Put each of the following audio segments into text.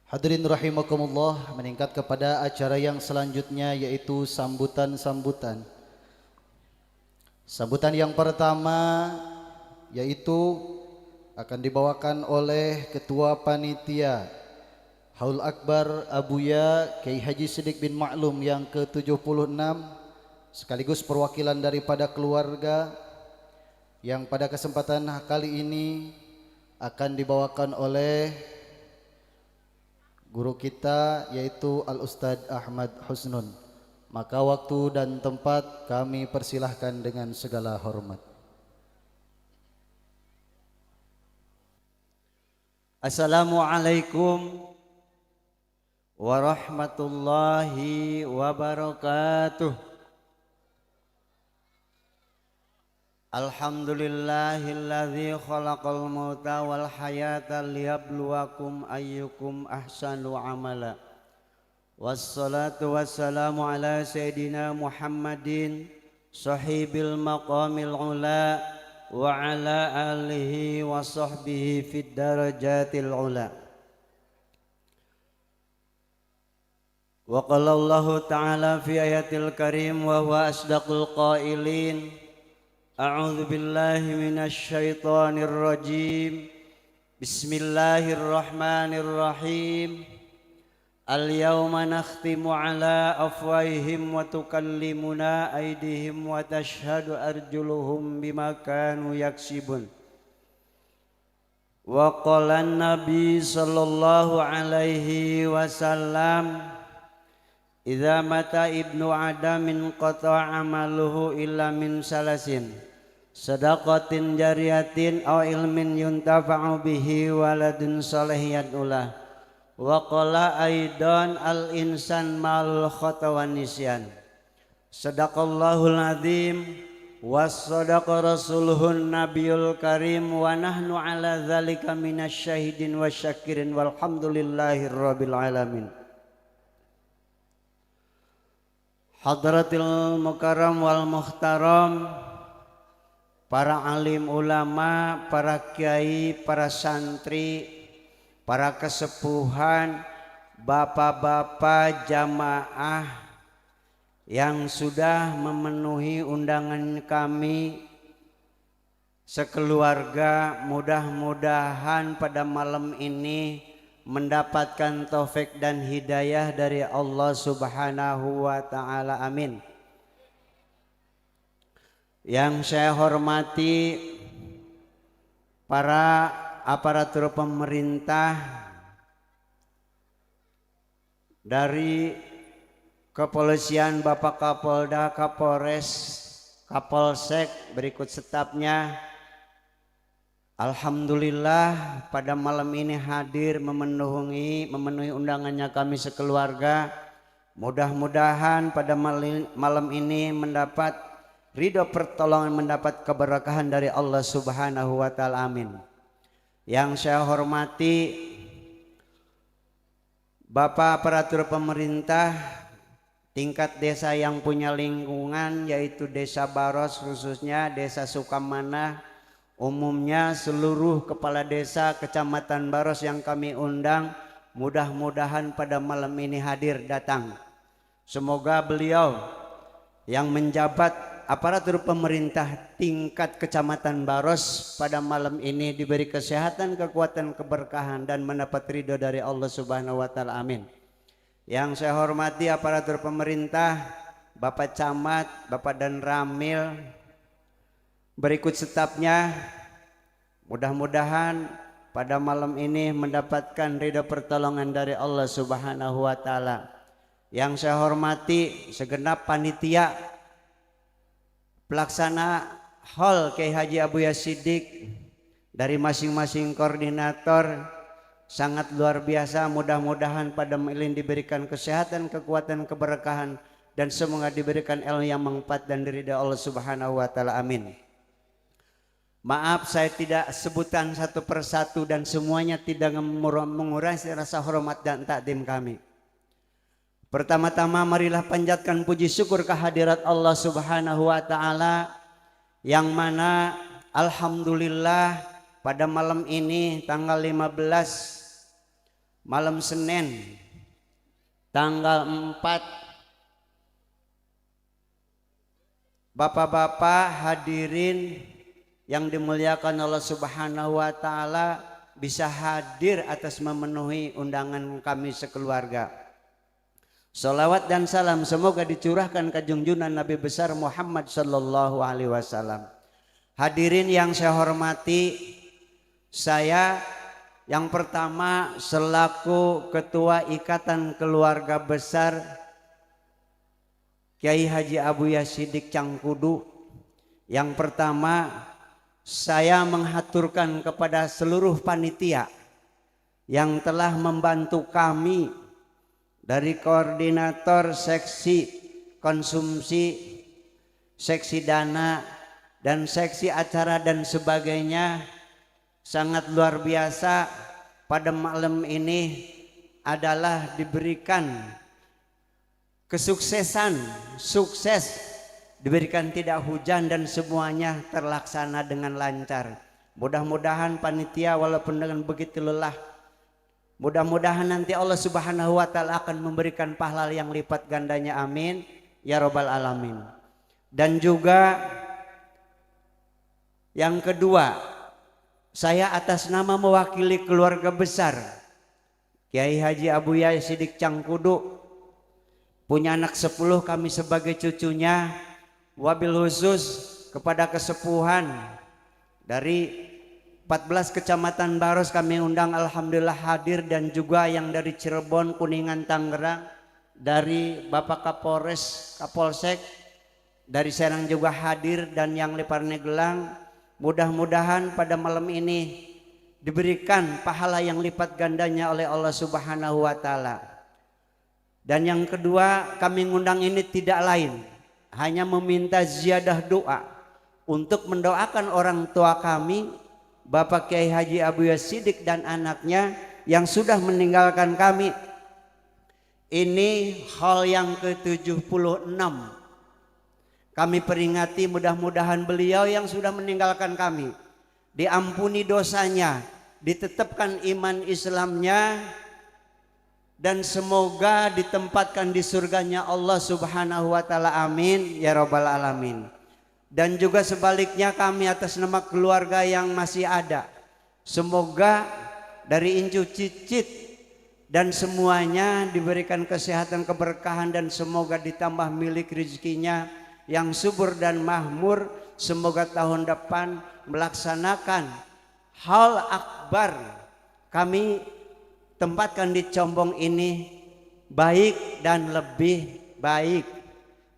Hadirin rahimakumullah, meningkat kepada acara yang selanjutnya yaitu sambutan-sambutan. Sambutan yang pertama yaitu akan dibawakan oleh Ketua Panitia Haul Akbar Abuya Kiai Haji Siddiq bin Ma'lum yang ke-76, sekaligus perwakilan daripada keluarga, yang pada kesempatan kali ini akan dibawakan oleh guru kita yaitu Al-Ustadz Ahmad Husnun. Maka waktu dan tempat kami persilahkan dengan segala hormat. Assalamualaikum warahmatullahi wabarakatuh. Alhamdulillahilladzi khalaqal mauta wal hayata liyabluwakum ayyukum ahsanu amala. Wassalatu wassalamu ala sayyidina Muhammadin sahibil maqamil ula wa ala alihi wa sahbihi fid darajatil ula. Wa qala Allah ta'ala fi ayatil karim wa huwa asdaqul qailin. A'udzu billahi minasy syaithanir rajim. Bismillahirrahmanirrahim. Al-yawma nakhtimu ala afwahihim wa tukallimuna aydihim wa tashhadu arjuluhum bima kanu yaksibun. Wa qala an-nabi sallallahu alaihi wasallam, idza mata ibnu adamin qata'a amaluhu illa min salasin, sadaqatin jariyatin aw ilmin yuntafa'u bihi waladun salih yad'ulah. Wa qala aidan al insan mal khata wan nisyan. Sadaqallahul azim wa sadaqa rasuluhun nabiyul karim wa nahnu ala dzalika minasyahidin wasyakirin walhamdulillahirabbil alamin. Hadratil mukarram wal muhtaram, para alim ulama, para kiai, para santri, para kesepuhan, bapak-bapak jamaah yang sudah memenuhi undangan kami sekeluarga, mudah-mudahan pada malam ini mendapatkan taufik dan hidayah dari Allah Subhanahu wa ta'ala, amin. Yang saya hormati para aparatur pemerintah dari kepolisian, Bapak Kapolda, Kapolres, Kapolsek, berikut stafnya. Alhamdulillah pada malam ini hadir memenuhi undangannya kami sekeluarga. Mudah-mudahan pada malam ini mendapat ridho pertolongan, mendapat keberkahan dari Allah Subhanahu wa ta'ala, amin. Yang saya hormati Bapak aparatur pemerintah tingkat desa yang punya lingkungan, yaitu Desa Baros, khususnya Desa Sukamana, umumnya seluruh kepala desa Kecamatan Baros yang kami undang, mudah-mudahan pada malam ini hadir datang. Semoga beliau yang menjabat aparatur pemerintah tingkat Kecamatan Baros pada malam ini diberi kesehatan, kekuatan, keberkahan dan mendapat ridho dari Allah Subhanahu wa ta'ala, amin. Yang saya hormati aparatur pemerintah, Bapak Camat, Bapak Dan Ramil, berikut stafnya, mudah-mudahan pada malam ini mendapatkan ridho pertolongan dari Allah Subhanahu wa ta'ala. Yang saya hormati segenap panitia pelaksana Hall Kiai Haji Abuya Siddiq dari masing-masing koordinator, sangat luar biasa. Mudah-mudahan pada malam ini diberikan kesehatan, kekuatan, keberkahan dan semoga diberikan ilmu yang manfaat dan ridha Allah Subhanahu wa ta'ala, amin. Maaf saya tidak sebutan satu persatu dan semuanya tidak mengurangi rasa hormat dan takdim kami. Pertama-tama marilah panjatkan puji syukur kehadirat Allah Subhanahu wa ta'ala, yang mana alhamdulillah pada malam ini tanggal 15 malam Senin tanggal 4. Bapak-bapak hadirin yang dimuliakan Allah Subhanahu wa taala bisa hadir atas memenuhi undangan kami sekeluarga. Salawat dan salam semoga dicurahkan ke junjungan Nabi besar Muhammad sallallahu alaihi wasallam. Hadirin yang saya hormati, saya yang pertama selaku Ketua Ikatan Keluarga Besar Kiai Haji Abuya Siddiq Cangkudu. Yang pertama saya menghaturkan kepada seluruh panitia yang telah membantu kami dari koordinator seksi konsumsi, seksi dana, dan seksi acara dan sebagainya. Sangat luar biasa pada malam ini adalah diberikan kesuksesan, sukses, diberikan tidak hujan dan semuanya terlaksana dengan lancar. Mudah-mudahan panitia walaupun dengan begitu lelah, mudah-mudahan nanti Allah Subhanahu wa taala akan memberikan pahala yang lipat gandanya, amin ya robbal alamin. Dan juga yang kedua, saya atas nama mewakili keluarga besar Kiai Haji Abuya Siddiq Cangkudu, punya anak 10, kami sebagai cucunya. Wabil khusus kepada kesepuhan dari 14 kecamatan Baros kami undang, alhamdulillah hadir, dan juga yang dari Cirebon, Kuningan, Tangerang, dari Bapak Kapolres, Kapolsek, dari Serang juga hadir, dan yang di Parnegelang. Mudah-mudahan pada malam ini diberikan pahala yang lipat gandanya oleh Allah Subhanahu wa taala. Dan yang kedua, kami ngundang ini tidak lain hanya meminta ziyadah doa untuk mendoakan orang tua kami Bapak Kiai Haji Abuya Siddiq dan anaknya yang sudah meninggalkan kami. Ini hal yang ke-76 kami peringati. Mudah-mudahan beliau yang sudah meninggalkan kami diampuni dosanya, ditetapkan iman Islamnya, dan semoga ditempatkan di surganya Allah Subhanahu wa taala, amin ya robbal alamin. Dan juga sebaliknya kami atas nama keluarga yang masih ada, semoga dari Incu Cicit dan semuanya diberikan kesehatan, keberkahan, dan semoga ditambah milik rezekinya yang subur dan makmur. Semoga tahun depan melaksanakan hal akbar kami tempatkan di Combong ini baik dan lebih baik,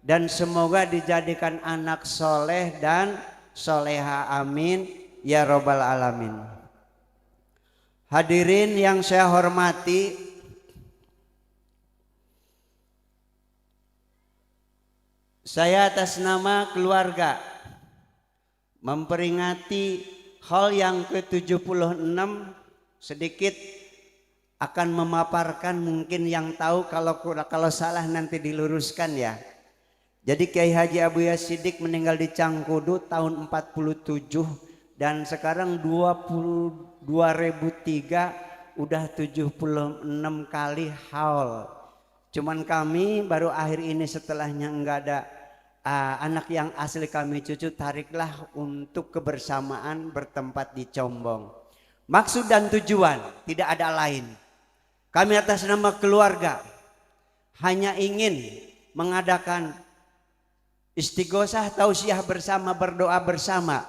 dan semoga dijadikan anak soleh dan soleha, amin ya robbal alamin. Hadirin yang saya hormati, saya atas nama keluarga memperingati hal yang ke-76, sedikit akan memaparkan, mungkin yang tahu, kalau salah nanti diluruskan ya. Jadi Kiai Haji Abuya Siddiq meninggal di Cangkudu tahun 47, dan sekarang 2003 udah 76 kali haul. Cuman kami baru akhir ini setelahnya enggak ada anak yang asli kami cucu, tariklah untuk kebersamaan bertempat di Combong. Maksud dan tujuan tidak ada lain. Kami atas nama keluarga hanya ingin mengadakan istighosah, tausiah bersama, berdoa bersama.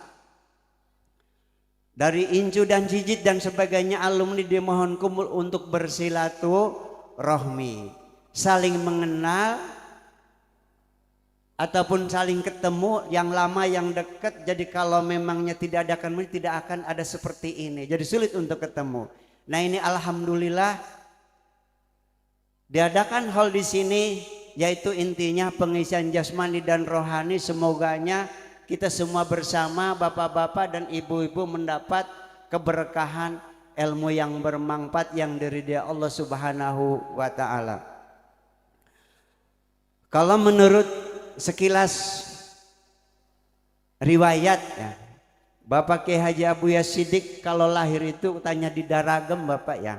Dari Incu dan Cicit dan sebagainya alumni dimohon kumpul untuk bersilaturahmi, saling mengenal ataupun saling ketemu, yang lama yang dekat. Jadi kalau memangnya tidak akan ada seperti ini, jadi sulit untuk ketemu. Nah ini alhamdulillah diadakan hal di sini, yaitu intinya pengisian jasmani dan rohani. Semoganya kita semua bersama, bapak-bapak dan ibu-ibu, mendapat keberkahan ilmu yang bermanfaat yang dari dia Allah Subhanahu wa taala. Kalau menurut sekilas riwayat ya, Bapak Kiai Haji Abuya Siddiq kalau lahir itu tanya di Daragem Bapak ya,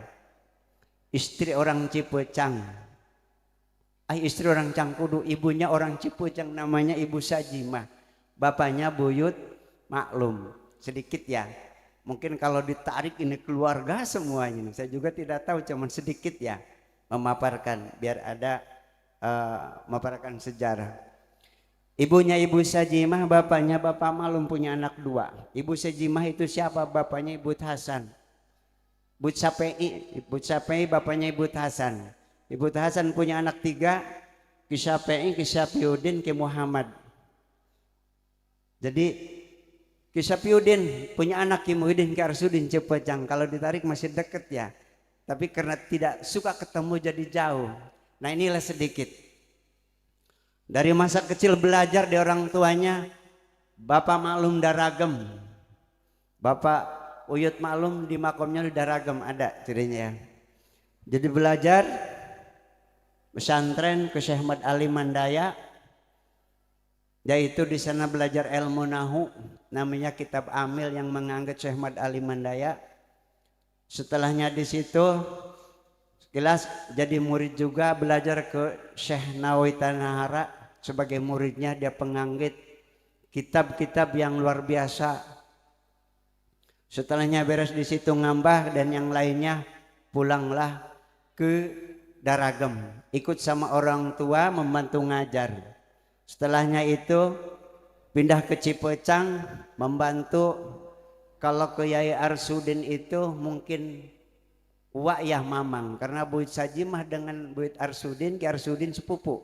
istri orang Cipecang. Istri orang Cangkudu, ibunya orang Cipecang, namanya Ibu Sajimah. Bapaknya Buyut Maklum. Sedikit ya. Mungkin kalau ditarik ini keluarga semuanya. Saya juga tidak tahu, cuman sedikit ya memaparkan biar ada memaparkan sejarah. Ibunya Ibu Sajimah, bapaknya Bapak Malum, punya anak 2. Ibu Sajimah itu siapa? Bapaknya Ibu Hasan. Ibu Sapei, bapaknya Ibu Hasan. Ibu Hasan punya anak 3, Ki Sapei, Ki Sapiudin, Ki Muhammad. Jadi Ki Sapiudin punya anak Ki Muhyiddin, Ki Arsudin Cipecang. Kalau ditarik masih deket ya. Tapi karena tidak suka ketemu jadi jauh. Nah inilah sedikit. Dari masa kecil belajar di orang tuanya. Bapak Maklum Daragem. Bapak Uyut Maklum di makomnya di Daragem ada cirinya ya. Jadi belajar pesantren ke Syekh Ahmad Ali Mandaya. Yaitu di sana belajar ilmu nahu, namanya kitab Amil yang mengangkat Syekh Ahmad Ali Mandaya. Setelahnya di situ sekilas jadi murid juga, belajar ke Syekh Nawawi Tanahara sebagai muridnya, dia penganggit kitab-kitab yang luar biasa. Setelahnya beres di situ ngambah dan yang lainnya, pulanglah ke Daragem, ikut sama orang tua membantu ngajar. Setelahnya itu pindah ke Cipecang membantu. Kalau ke Yai Arsudin itu mungkin Wa'yah Mamang, karena Buyut Sajimah dengan Buyut Arsudin, Ki Arsudin sepupu.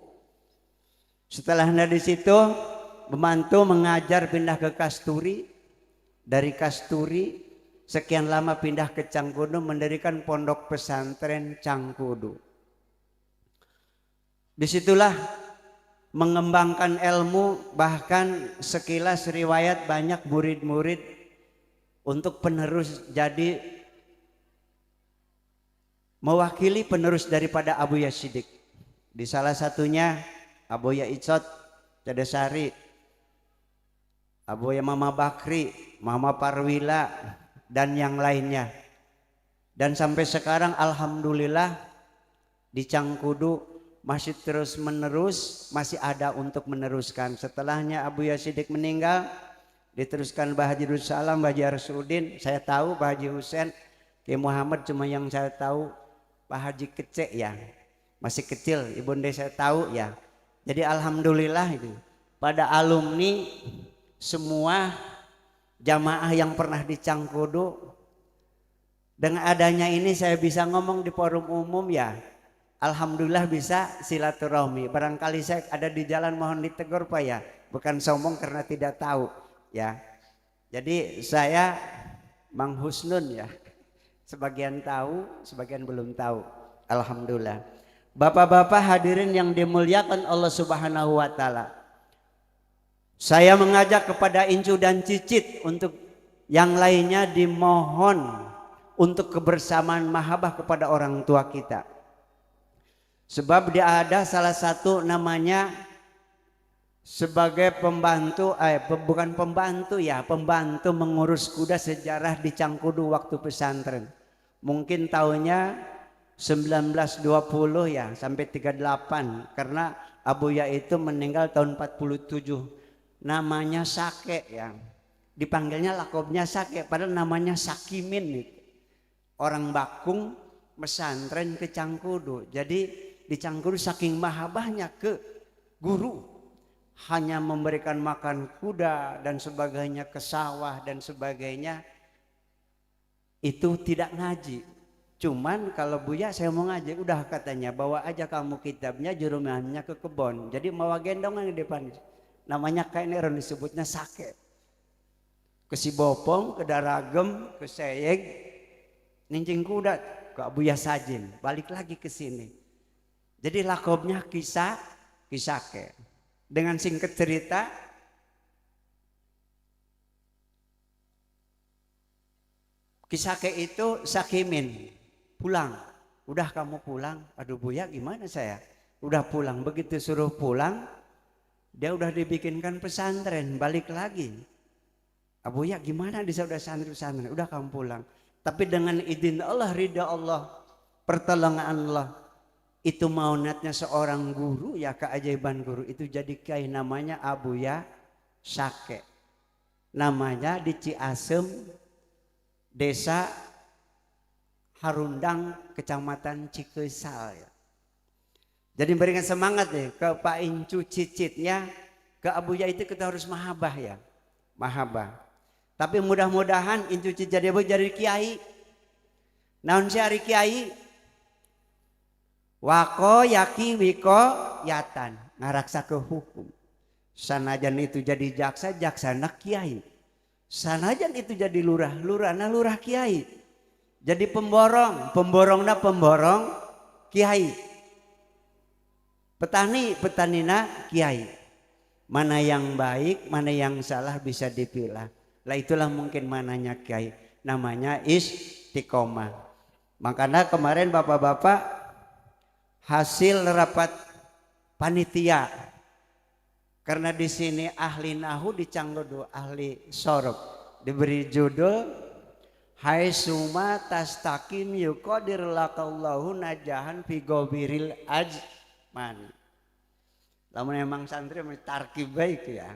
Setelahnya di situ membantu mengajar, pindah ke Kasturi. Dari Kasturi sekian lama pindah ke Cangkudu, mendirikan pondok pesantren Cangkudu. Disitulah mengembangkan ilmu, bahkan sekilas riwayat banyak murid-murid untuk penerus, jadi mewakili penerus daripada Abuya Siddiq. Di salah satunya Abuya Icot Cadasari, Abuya Mama Bakri, Mama Parwila dan yang lainnya. Dan sampai sekarang alhamdulillah di Cangkudu masih terus menerus, masih ada untuk meneruskan. Setelahnya Abuya Siddiq meninggal, diteruskan Bah Haji Russalam, Bah Haji Arsudin. Saya tahu Bah Haji Husain, Ki Muhammad, cuma yang saya tahu Pak Haji Kece ya, masih kecil. Ibunda saya tahu ya. Jadi alhamdulillah itu pada alumni semua jamaah yang pernah di Cangkudu, dengan adanya ini saya bisa ngomong di forum umum ya. Alhamdulillah bisa silaturahmi. Barangkali saya ada di jalan mohon ditegur Pak ya. Bukan sombong karena tidak tahu ya. Jadi saya Mang Husnun ya. Sebagian tahu, sebagian belum tahu. Alhamdulillah. Bapak-bapak hadirin yang dimuliakan Allah Subhanahu wa taala. Saya mengajak kepada Incu dan Cicit untuk yang lainnya dimohon untuk kebersamaan mahabbah kepada orang tua kita. Sebab dia ada salah satu namanya sebagai pembantu, bukan pembantu ya, pembantu mengurus kuda sejarah di Cangkudu waktu pesantren. Mungkin tahunnya 1920 ya sampai 38, karena Abuya itu meninggal tahun 47. Namanya Sake ya. Dipanggilnya lakobnya Sake, padahal namanya Sakimin itu. Orang Bakung pesantren ke Cangkudu. Jadi di Cangkudu saking mahabbahnya ke guru, hanya memberikan makan kuda dan sebagainya, ke sawah dan sebagainya, itu tidak ngaji. Cuman kalau Buya saya mau ngaji, udah katanya bawa aja kamu kitabnya, jurumiahnya ke kebon. Jadi bawa gendongan di depan, namanya kayak neron disebutnya Sake. Ke Sibopong, ke Daragem, ke Seyeg, nincing kuda ke Abuya Sajin, balik lagi ke sini. Jadi lakobnya Kisake. Dengan singkat cerita, Kisake itu Sakimin pulang. Udah kamu pulang? Aduh Buya gimana saya? Udah pulang. Begitu suruh pulang, dia udah dibikinkan pesantren, balik lagi. Buya gimana di saudara pesantren? Udah kamu pulang. Tapi dengan izin Allah, ridha Allah, pertolongan Allah. Itu maunatnya seorang guru, ya keajaiban guru itu jadi kiai, namanya Abuya Sake. Namanya di Ciasem, desa Harundang, kecamatan Cikeusal ya. Jadi berikan semangat nih ke Pak Incu Cicitnya, ke Abuya itu kita harus mahabah ya, mahabah. Tapi mudah-mudahan Incu Cicit jadi kiai. Naon si ari kiai? Wako yaki wiko yatan, ngaraksa ke hukum. Sanajan itu jadi jaksa, jaksana kiai. Sanajan itu jadi lurah, lurahna lurah kiai. Jadi pemborong, pemborongna pemborong kiai. Petani, petanina kiai. Mana yang baik, mana yang salah bisa dipilah. Lah itulah mungkin mananya kiai. Namanya istiqomah. Makanya kemarin bapak-bapak hasil rapat panitia, karena di sini ahli nahu di Canggodo, ahli sorok, diberi judul Hai suma tastakim yuqadir lakallahu najahan fi gobiril ajman. Lamun emang santri tarkib baik ya,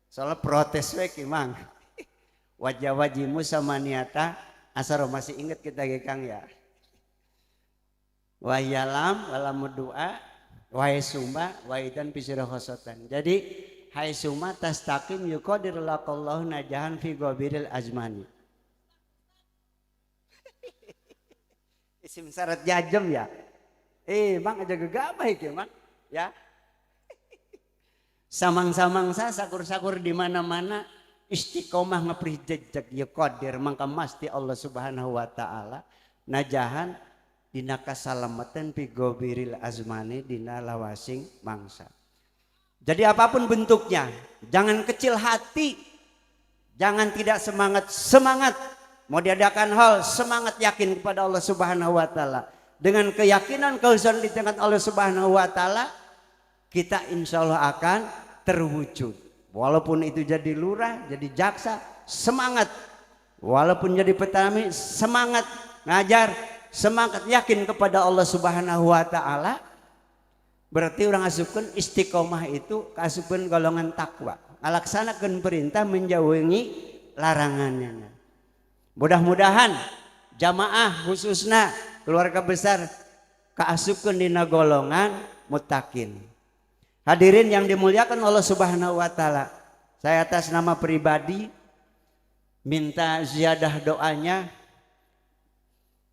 soalnya protes baik emang. Wajah wajimu sama niata asaro, masih ingat kita Kang ya. Wayalam walam doa wahai sumba waidan pisirah khosotan. Jadi hai summa tastakim yuqadir lakallahu najahan fi gobiril ajmani. Isim syarat jajem ya. Mang aja gegabah itu mang ya. Samang-samang sa sakur-sakur di mana-mana istiqomah ngepri jejak yuqadir, mangka masti Allah Subhanahu wa taala najahan dina kasalamatan fi gobiril azmani dina lawasing mangsa. Jadi apapun bentuknya, jangan kecil hati, jangan tidak semangat. Mau diadakan hal, semangat yakin kepada Allah Subhanahu wa taala. Dengan keyakinan kehususan di tengah Allah Subhanahu wa taala, kita insya Allah akan terwujud. Walaupun itu jadi lurah, jadi jaksa, semangat. Walaupun jadi petani, semangat ngajar, semangat yakin kepada Allah Subhanahu wa taala. Berarti orang asupkeun istiqomah itu kasupkeun golongan takwa, ngalaksanakeun perintah menjauhi larangannya. Mudah-mudahan jamaah khususna keluarga besar kaasupkeun dina golongan muttaqin. Hadirin yang dimuliakan Allah Subhanahu wa taala, saya atas nama pribadi minta ziyadah doanya.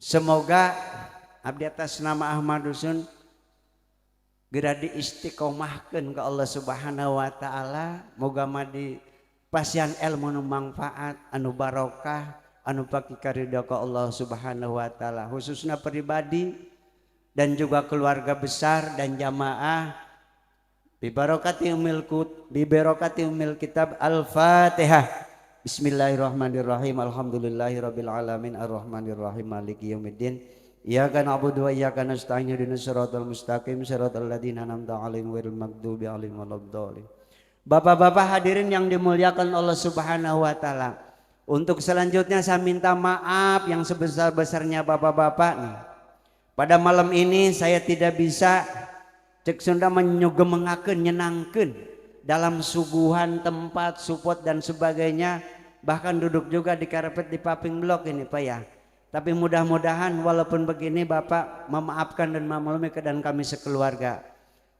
Semoga abdi atas nama Ahmad Dusun geura diistiqomahkeun ke Allah Subhanahu wa taala. Moga madi pasian ilmu nu manfaat, anu barokah, anu paki karidho ka Allah Subhanahu wa taala. Khususna pribadi dan juga keluarga besar dan jamaah. Bi barakati umil kitab Al-Fatihah. Bismillahirrahmanirrahim. Alhamdulillahirabbil alamin arrahmanir rahim maliki yaumiddin. Iyyaka na'budu wa iyyaka nasta'in ihdinas siratal mustaqim siratal ladzina an'amta 'alaihim ghairil maghdubi 'alaihim waladdallin. Bapak-bapak hadirin yang dimuliakan Allah Subhanahu wa taala. Untuk selanjutnya saya minta maaf yang sebesar-besarnya bapak-bapak nih. Pada malam ini saya tidak bisa cek Sunda menyugemengakeun nyenangkeun dalam suguhan tempat support dan sebagainya, bahkan duduk juga di karpet di paping blok ini Pak ya. Tapi mudah-mudahan walaupun begini Bapak memaafkan dan memaklumi keadaan kami sekeluarga.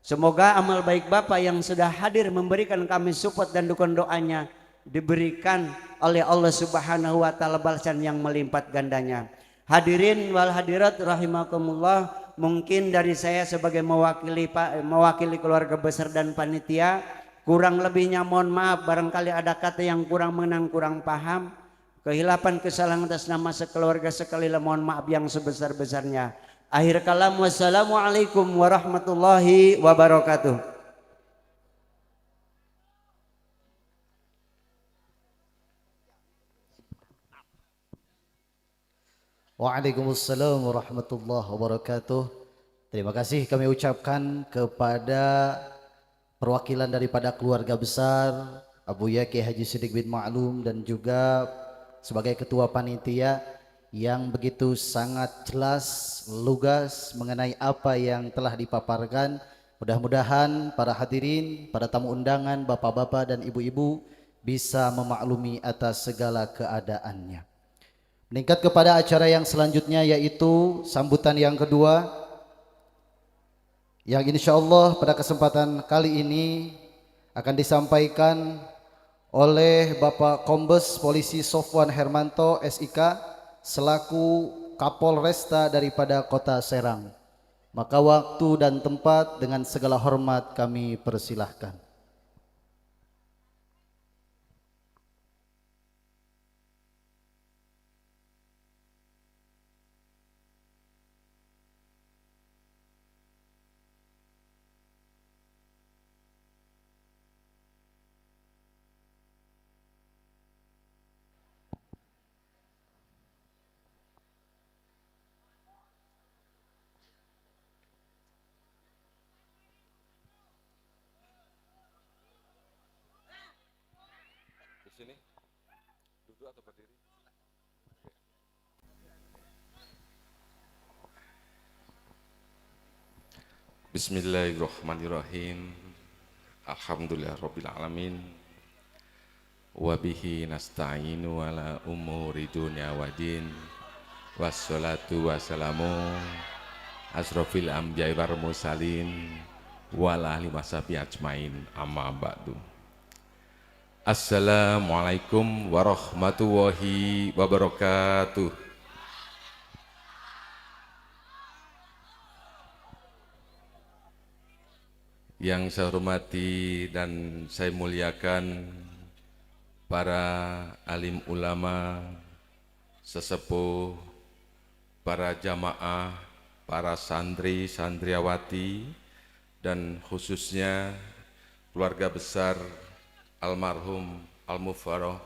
Semoga amal baik Bapak yang sudah hadir memberikan kami support dan dukungan doanya diberikan oleh Allah Subhanahu wa taala balasan yang melimpah gandanya. Hadirin wal hadirat rahimakumullah, mungkin dari saya sebagai mewakili keluarga besar dan panitia, kurang lebihnya mohon maaf barangkali ada kata yang kurang mengenang, kurang paham, kehilapan kesalahan atas nama sekeluarga sekali mohon maaf yang sebesar-besarnya. Akhir kalam, wassalamualaikum warahmatullahi wabarakatuh. Waalaikumsalam warahmatullahi wabarakatuh. Terima kasih kami ucapkan kepada perwakilan daripada keluarga besar Abuya Kiai Haji Siddiq bin Ma'lum dan juga sebagai ketua panitia yang begitu sangat jelas, lugas mengenai apa yang telah dipaparkan. Mudah-mudahan para hadirin, para tamu undangan, bapak-bapak dan ibu-ibu bisa memaklumi atas segala keadaannya. Meningkat kepada acara yang selanjutnya, yaitu sambutan yang kedua, yang insya Allah pada kesempatan kali ini akan disampaikan oleh Bapak Kombes Polisi Sofwan Hermanto SIK selaku Kapolresta daripada Kota Serang. Maka waktu dan tempat dengan segala hormat kami persilahkan. Bismillahirrahmanirrahim. Alhamdulillahirrabbilalamin. Wabihi nasta'inu ala umuri dunya wa din. Wassalatu wassalamu asrofil anbiya'i wal mursalin wala ahli washabi ajmain, amma ba'du. Assalamualaikum warahmatullahi wabarakatuh. Yang saya hormati dan saya muliakan para alim ulama, sesepuh, para jamaah, para santri, santriawati, dan khususnya keluarga besar almarhum Al-Mufarrah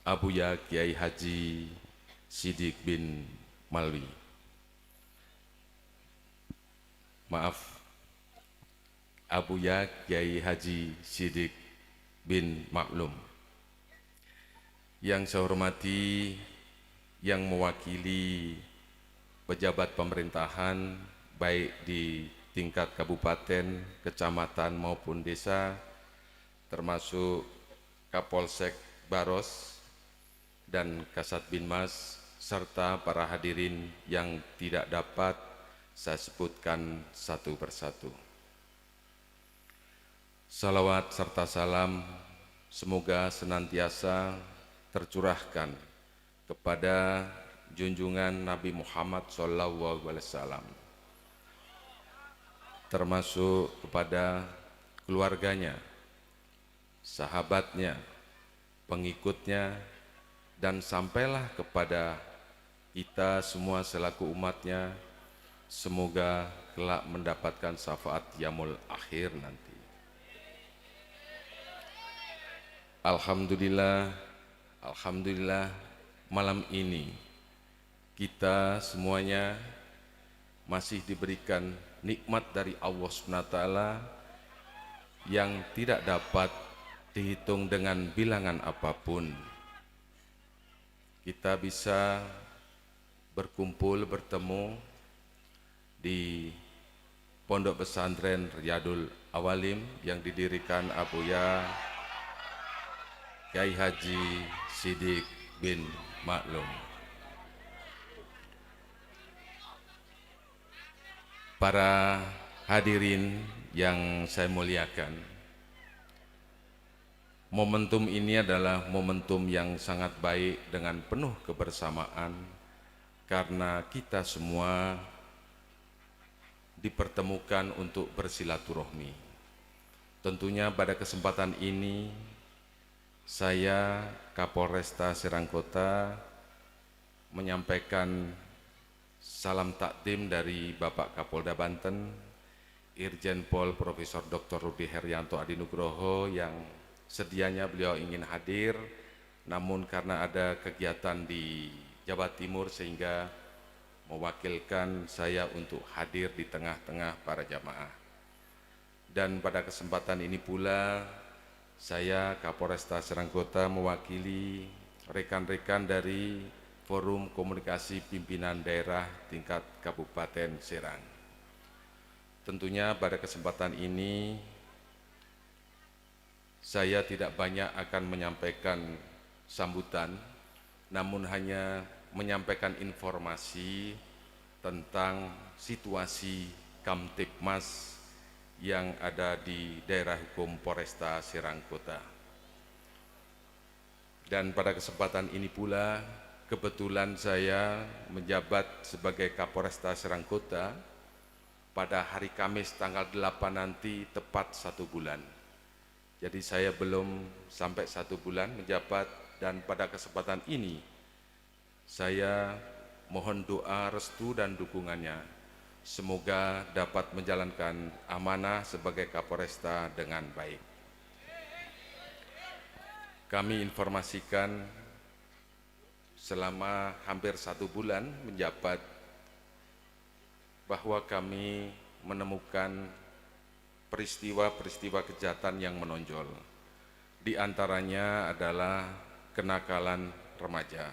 Abuya Kiai Haji Siddiq bin Malwi. Maaf, Abuya Kiai Haji Siddiq bin Maklum. Yang saya hormati, yang mewakili pejabat pemerintahan baik di tingkat kabupaten, kecamatan maupun desa, termasuk Kapolsek Baros dan Kasat Binmas, serta para hadirin yang tidak dapat saya sebutkan satu persatu. Salawat serta salam semoga senantiasa tercurahkan kepada junjungan Nabi Muhammad SAW, termasuk kepada keluarganya, sahabatnya, pengikutnya, dan sampailah kepada kita semua selaku umatnya, semoga kelak mendapatkan syafaat yaumul akhir nanti. Alhamdulillah, alhamdulillah, malam ini kita semuanya masih diberikan nikmat dari Allah SWT yang tidak dapat dihitung dengan bilangan apapun. Kita bisa berkumpul, bertemu di Pondok Pesantren Riyadul Awalim yang didirikan Abuya Kiai Haji Siddiq bin Maklum. Para hadirin yang saya muliakan, momentum ini adalah momentum yang sangat baik dengan penuh kebersamaan karena kita semua dipertemukan untuk bersilaturahmi. Tentunya pada kesempatan ini saya Kapolresta Serang Kota menyampaikan salam takdim dari Bapak Kapolda Banten, Irjen Pol Profesor Dr. Rudi Herianto Adinugroho, yang sedianya beliau ingin hadir, namun karena ada kegiatan di Jawa Timur sehingga mewakilkan saya untuk hadir di tengah-tengah para jamaah. Dan pada kesempatan ini pula saya Kapolresta Serang Kota mewakili rekan-rekan dari Forum Komunikasi Pimpinan Daerah tingkat Kabupaten Serang. Tentunya pada kesempatan ini saya tidak banyak akan menyampaikan sambutan, namun hanya menyampaikan informasi tentang situasi Kamtibmas yang ada di daerah hukum Polresta Serang Kota. Dan pada kesempatan ini pula kebetulan saya menjabat sebagai Kapolresta Serang Kota pada hari Kamis tanggal 8 nanti tepat 1 bulan. Jadi saya belum sampai 1 bulan menjabat, dan pada kesempatan ini saya mohon doa, restu dan dukungannya. Semoga dapat menjalankan amanah sebagai Kapolresta dengan baik. Kami informasikan selama hampir 1 bulan menjabat bahwa kami menemukan peristiwa-peristiwa kejahatan yang menonjol. Di antaranya adalah kenakalan remaja.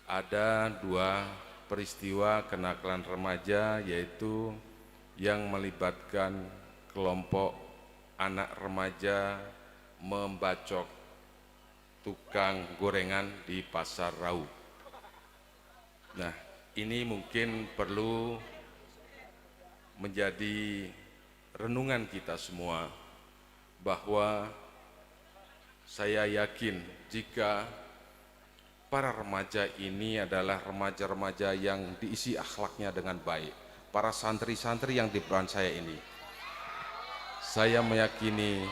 Ada 2 peristiwa kenakalan remaja, yaitu yang melibatkan kelompok anak remaja membacok tukang gorengan di Pasar Rauh. Nah, ini mungkin perlu menjadi renungan kita semua, bahwa saya yakin jika para remaja ini adalah remaja-remaja yang diisi akhlaknya dengan baik, para santri-santri yang di depan saya ini, saya meyakini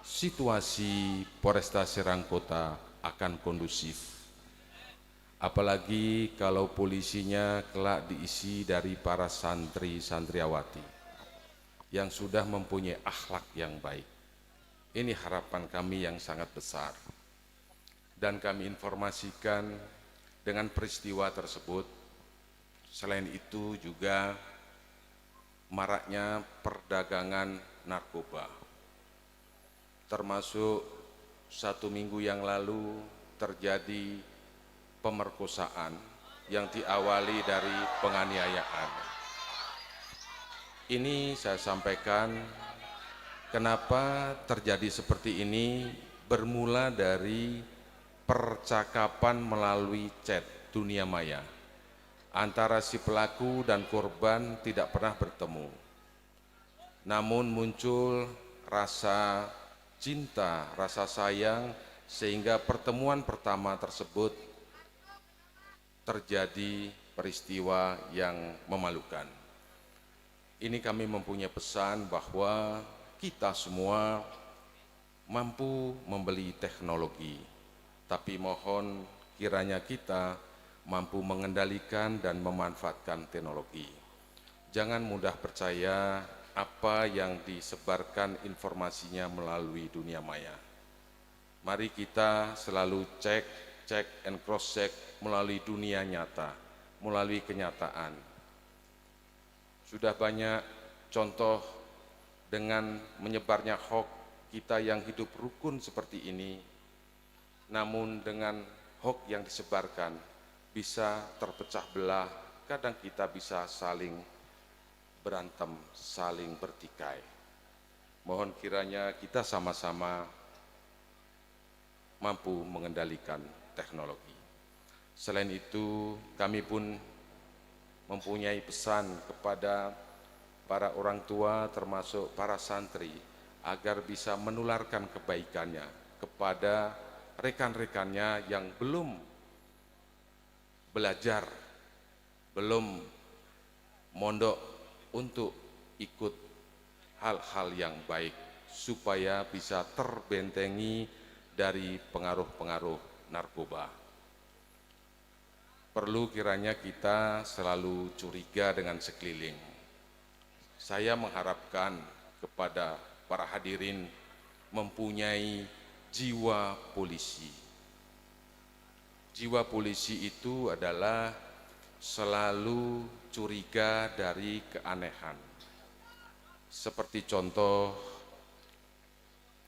situasi Polresta Serang Kota akan kondusif. Apalagi kalau polisinya kelak diisi dari para santri-santriawati yang sudah mempunyai akhlak yang baik. Ini harapan kami yang sangat besar. Dan kami informasikan dengan peristiwa tersebut, selain itu juga maraknya perdagangan narkoba. Termasuk 1 minggu yang lalu terjadi pemerkosaan yang diawali dari penganiayaan. Ini saya sampaikan kenapa terjadi seperti ini, bermula dari percakapan melalui chat dunia maya antara si pelaku dan korban tidak pernah bertemu. Namun muncul rasa cinta, rasa sayang, sehingga pertemuan pertama tersebut terjadi peristiwa yang memalukan. Ini kami mempunyai pesan bahwa kita semua mampu membeli teknologi, tapi mohon kiranya kita mampu mengendalikan dan memanfaatkan teknologi. Jangan mudah percaya apa yang disebarkan informasinya melalui dunia maya. Mari kita selalu cek and cross check melalui dunia nyata, melalui kenyataan. Sudah banyak contoh dengan menyebarnya hoax kita yang hidup rukun seperti ini, namun dengan hoax yang disebarkan bisa terpecah belah, kadang kita bisa saling berantem, saling bertikai. Mohon kiranya kita sama-sama mampu mengendalikan teknologi. Selain itu, kami pun mempunyai pesan kepada para orang tua termasuk para santri agar bisa menularkan kebaikannya kepada rekan-rekannya yang belum belajar, belum mondok, untuk ikut hal-hal yang baik supaya bisa terbentengi dari pengaruh-pengaruh narkoba. Perlu kiranya kita selalu curiga dengan sekeliling. Saya mengharapkan kepada para hadirin mempunyai jiwa polisi. Jiwa polisi itu adalah selalu curiga dari keanehan. Seperti contoh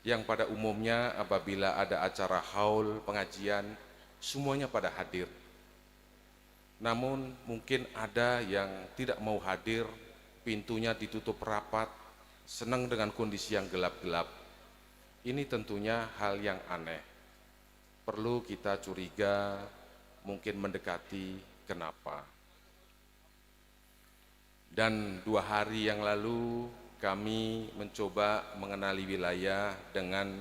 yang pada umumnya apabila ada acara haul pengajian, semuanya pada hadir. Namun mungkin ada yang tidak mau hadir, pintunya ditutup rapat, senang dengan kondisi yang gelap-gelap. Ini tentunya hal yang aneh. Perlu kita curiga, mungkin mendekati kenapa. Dan 2 hari yang lalu kami mencoba mengenali wilayah dengan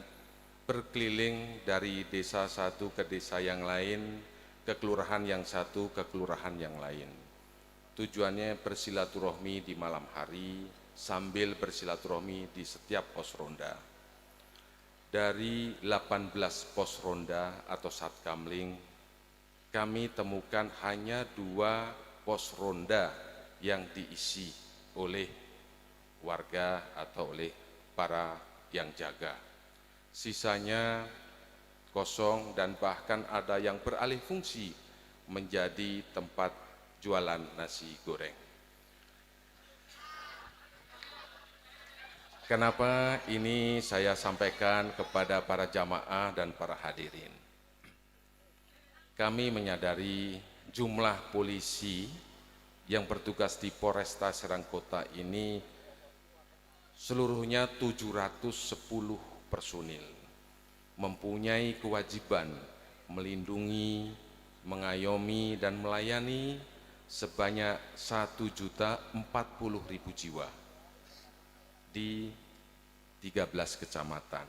berkeliling dari desa satu ke desa yang lain, ke kelurahan yang satu ke kelurahan yang lain. Tujuannya bersilaturahmi di malam hari sambil bersilaturahmi di setiap pos ronda. Dari 18 pos ronda atau satkamling, kami temukan hanya 2 pos ronda yang diisi oleh warga atau oleh para yang jaga. Sisanya kosong dan bahkan ada yang beralih fungsi menjadi tempat jualan nasi goreng. Kenapa ini saya sampaikan kepada para jamaah dan para hadirin? Kami menyadari jumlah polisi yang bertugas di Polresta Serang Kota ini seluruhnya 710 personil, mempunyai kewajiban melindungi, mengayomi dan melayani sebanyak 1.040.000 jiwa di 13 kecamatan.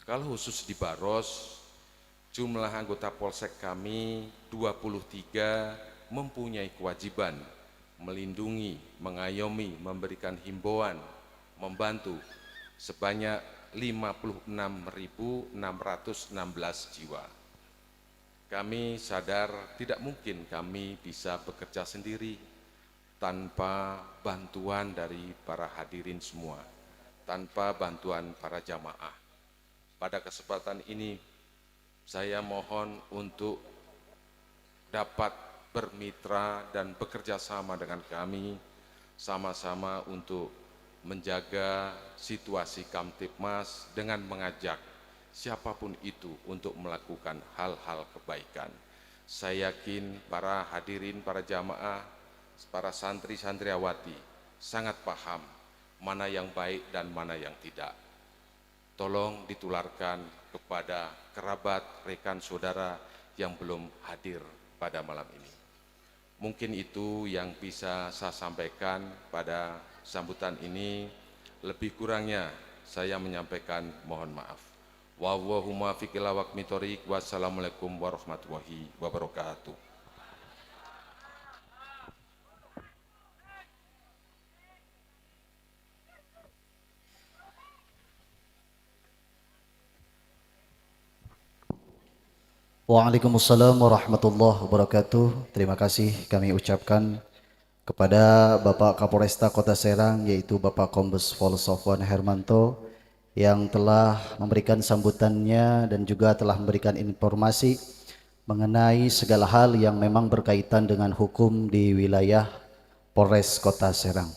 Kalau khusus di Baros, jumlah anggota Polsek kami 23 mempunyai kewajiban melindungi, mengayomi, memberikan himbauan, membantu sebanyak 56.616 jiwa. Kami sadar tidak mungkin kami bisa bekerja sendiri tanpa bantuan dari para hadirin semua, tanpa bantuan para jamaah. Pada kesempatan ini saya mohon untuk dapat bermitra dan bekerja sama dengan kami, sama-sama untuk menjaga situasi Kamtipmas dengan mengajak siapapun itu untuk melakukan hal-hal kebaikan. Saya yakin para hadirin, para jamaah, para santri-santriawati sangat paham mana yang baik dan mana yang tidak. Tolong ditularkan kepada kerabat, rekan, saudara yang belum hadir pada malam ini. Mungkin itu yang bisa saya sampaikan pada sambutan ini. Lebih kurangnya saya menyampaikan mohon maaf. Wallahumma fiqh ila waqmi thoriq. Wassalamualaikum warahmatullahi wabarakatuh. Waalaikumsalam warahmatullahi wabarakatuh. Terima kasih kami ucapkan kepada Bapak Kapolresta Kota Serang, yaitu Bapak Kombes Pol Sofwan Hermanto, yang telah memberikan sambutannya dan juga telah memberikan informasi mengenai segala hal yang memang berkaitan dengan hukum di wilayah Polres Kota Serang.